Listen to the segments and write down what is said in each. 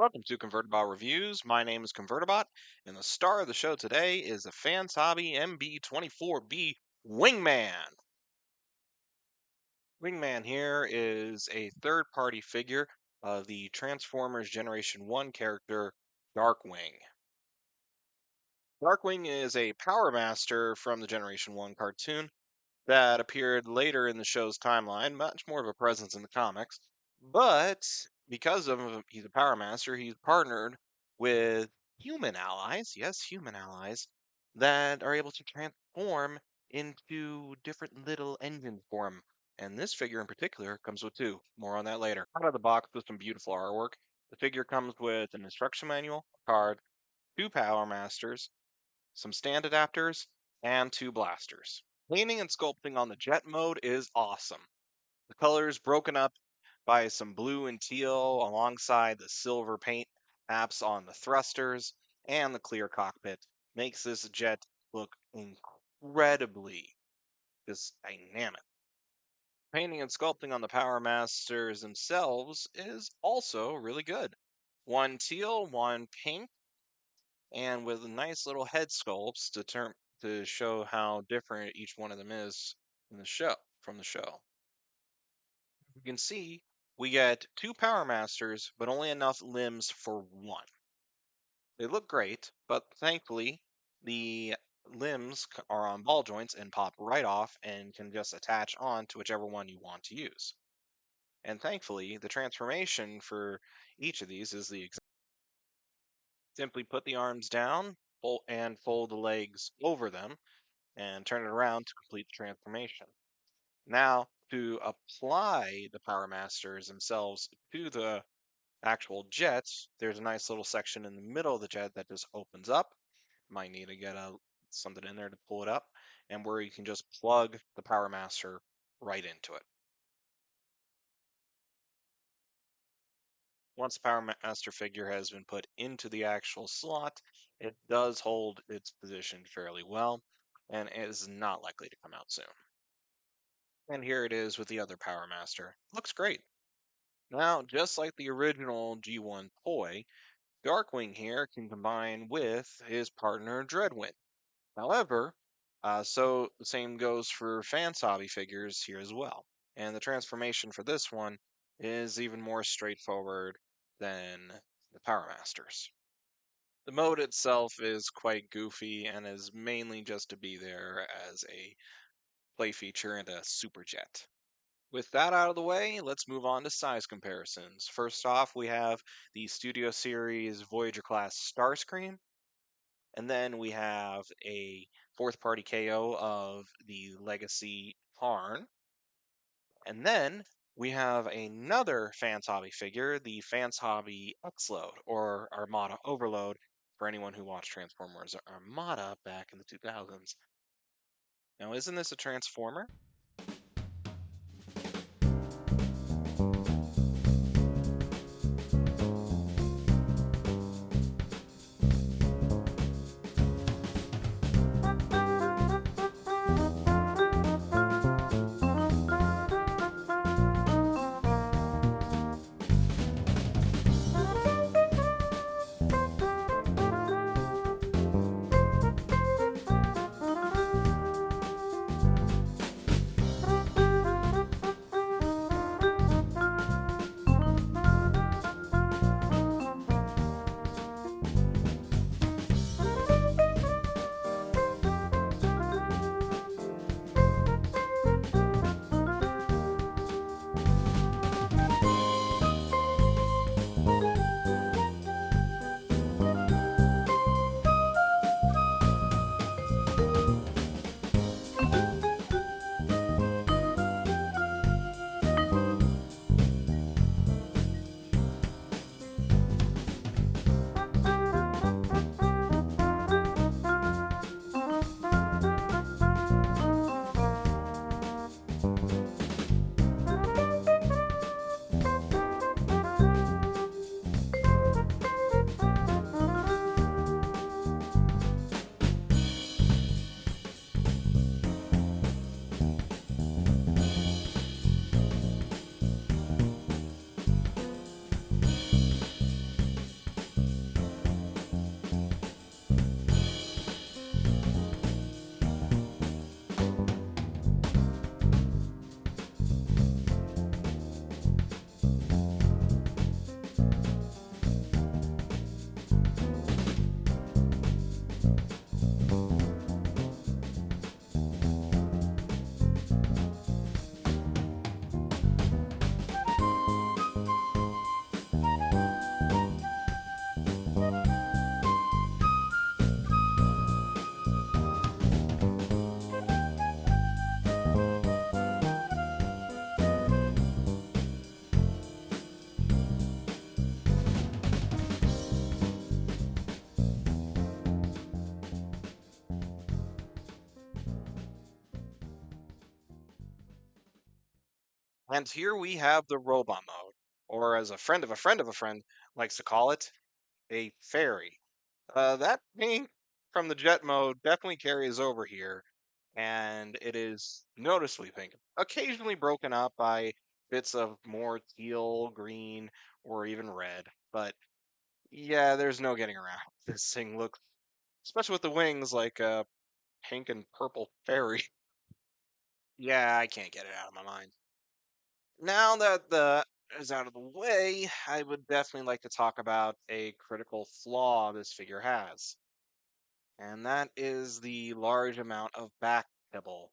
Welcome to Convertabot Reviews. My name is Convertabot, and the star of the show today is the Fans Hobby MB24B Wingman. Wingman here is a third-party figure of the Transformers Generation 1 character Darkwing. Darkwing is a Power Master from the Generation 1 cartoon that appeared later in the show's timeline, much more of a presence in the comics. But because of he's a Power Master, he's partnered with human allies, yes, human allies, that are able to transform into different little engines for him. And this figure in particular comes with two. More on that later. Out of the box with some beautiful artwork. The figure comes with an instruction manual, a card, two Power Masters, some stand adapters, and two blasters. Painting and sculpting on the jet mode is awesome. The colors broken up by some blue and teal alongside the silver paint apps on the thrusters and the clear cockpit makes this jet look incredibly just dynamic. Painting and sculpting on the Power Masters themselves is also really good. One teal, one pink, and with nice little head sculpts to show how different each one of them is in the show from the show. You can see we get two Power Masters, but only enough limbs for one. They look great, but thankfully the limbs are on ball joints and pop right off and can just attach on to whichever one you want to use. And thankfully, the transformation for each of these is the exact. Simply put the arms down and fold the legs over them and turn it around to complete the transformation. Now, to apply the Power Masters themselves to the actual jets, there's a nice little section in the middle of the jet that just opens up. Might need to get something in there to pull it up, and where you can just plug the Power Master right into it. Once the Power Master figure has been put into the actual slot, it does hold its position fairly well, and is not likely to come out soon. And here it is with the other Power Master. Looks great. Now, just like the original G1 toy, Darkwing here can combine with his partner Dreadwind. However, so the same goes for Fans Hobby figures here as well. And the transformation for this one is even more straightforward than the Power Masters. The mode itself is quite goofy and is mainly just to be there as a play feature and a super jet. With that out of the way, let's move on to size comparisons. First off, we have the Studio Series Voyager class Starscream, and then we have a fourth party KO of the Legacy Tarn. And then we have another Fans Hobby figure, the Fans Hobby X-Load, or Armada Overload, for anyone who watched Transformers Armada back in the 2000s. Now, isn't this a Transformer? And here we have the robot mode, or as a friend of a friend of a friend likes to call it, a fairy. That pink from the jet mode definitely carries over here, and it is noticeably pink, occasionally broken up by bits of more teal, green, or even red. But yeah, there's no getting around. This thing looks, especially with the wings, like a pink and purple fairy. Yeah, I can't get it out of my mind. Now that the is out of the way, I would definitely like to talk about a critical flaw this figure has, and that is the large amount of back pibble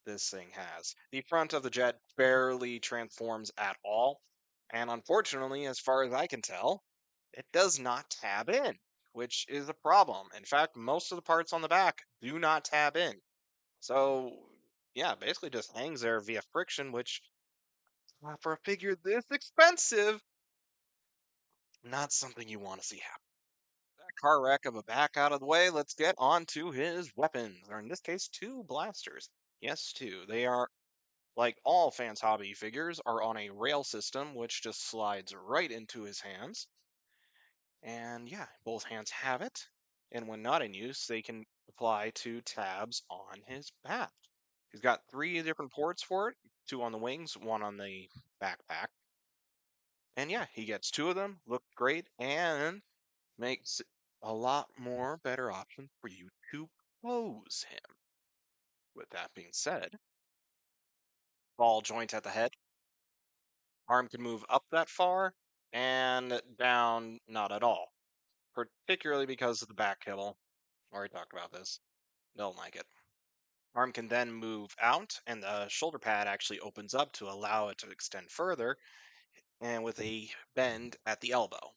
this thing has. The front of the jet barely transforms at all, and unfortunately, as far as I can tell, it does not tab in, which is a problem. In fact, most of the parts on the back do not tab in. So, yeah, basically just hangs there via friction, which for a figure this expensive, not something you want to see happen. That car wreck of a back out of the way, let's get on to his weapons, or in this case, two blasters. Yes, two. They are, like all fans hobby figures, are on a rail system, which just slides right into his hands. And yeah, both hands have it. And when not in use, they can apply two tabs on his back. He's got three different ports for it, two on the wings, one on the backpack. And yeah, he gets two of them, look great, and makes a lot more better option for you to pose him. With that being said, ball joint at the head, arm can move up that far and down not at all, particularly because of the back kibble. Already talked about this. Don't like it. Arm can then move out, and the shoulder pad actually opens up to allow it to extend further, and with a bend at the elbow.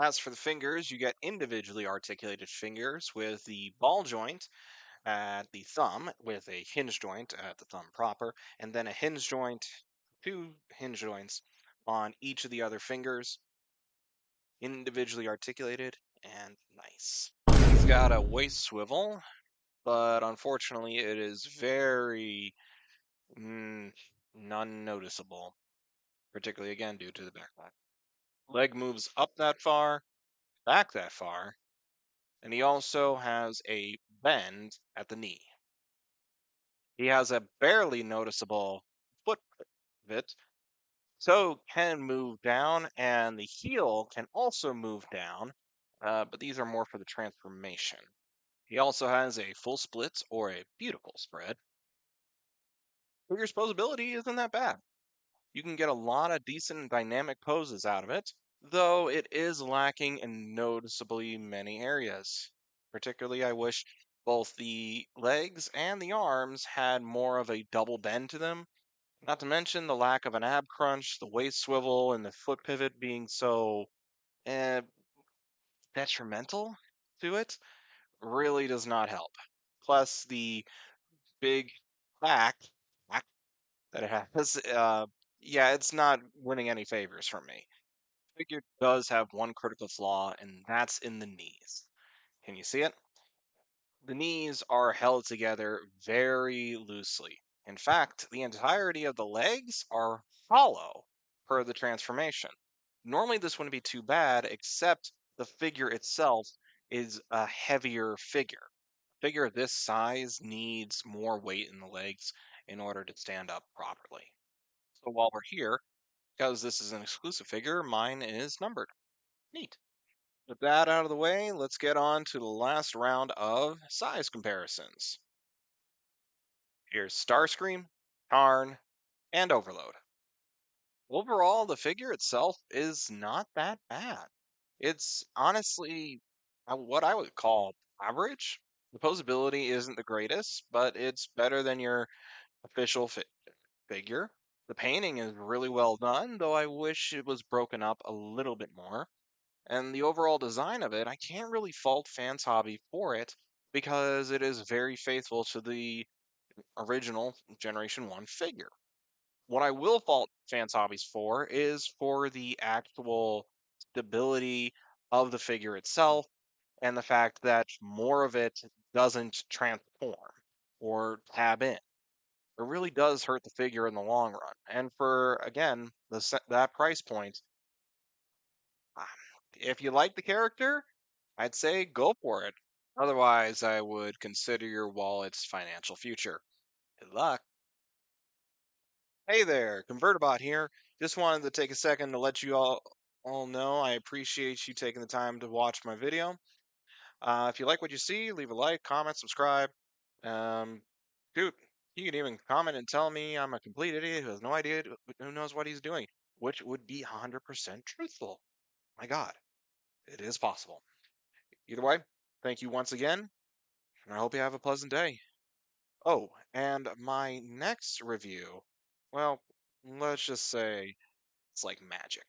As for the fingers, you get individually articulated fingers with the ball joint at the thumb, with a hinge joint at the thumb proper, and then a hinge joint, two hinge joints on each of the other fingers, individually articulated and nice. He's got a waist swivel, but unfortunately it is very non-noticeable, particularly again due to the backpack. Leg moves up that far, back that far, and he also has a bend at the knee. He has a barely noticeable foot pivot, so can move down, and the heel can also move down, but these are more for the transformation. He also has a full split or a beautiful spread. Figure's posability isn't that bad. You can get a lot of decent dynamic poses out of it, though it is lacking in noticeably many areas. Particularly, I wish both the legs and the arms had more of a double bend to them. Not to mention the lack of an ab crunch, the waist swivel, and the foot pivot being so eh, detrimental to it really does not help. Plus, the big back that it has, yeah, it's not winning any favors from me. Figure does have one critical flaw, and that's in the knees. Can you see it? The knees are held together very loosely. In fact, the entirety of the legs are hollow per the transformation. Normally, this wouldn't be too bad, except the figure itself is a heavier figure. A figure of this size needs more weight in the legs in order to stand up properly. So while we're here, because this is an exclusive figure, mine is numbered. Neat. With that out of the way, let's get on to the last round of size comparisons. Here's Starscream, Tarn, and Overload. Overall, the figure itself is not that bad. It's honestly what I would call average. The posability isn't the greatest, but it's better than your official figure. The painting is really well done, though I wish it was broken up a little bit more. And the overall design of it, I can't really fault Fans Hobby for it because it is very faithful to the original Generation 1 figure. What I will fault Fans Hobbies for is for the actual stability of the figure itself and the fact that more of it doesn't transform or tab in. it really does hurt the figure in the long run. And for, again, that price point, ah, if you like the character, I'd say go for it. Otherwise, I would consider your wallet's financial future. Good luck. Hey there, Convertabot here. Just wanted to take a second to let you all know I appreciate you taking the time to watch my video. If you like what you see, leave a like, comment, subscribe. Um, Shoot, you can even comment and tell me I'm a complete idiot who has no idea who knows what he's doing, which would be 100% truthful. My God, it is possible. Either way, thank you once again, and I hope you have a pleasant day. Oh, and my next review, well, let's just say it's like magic.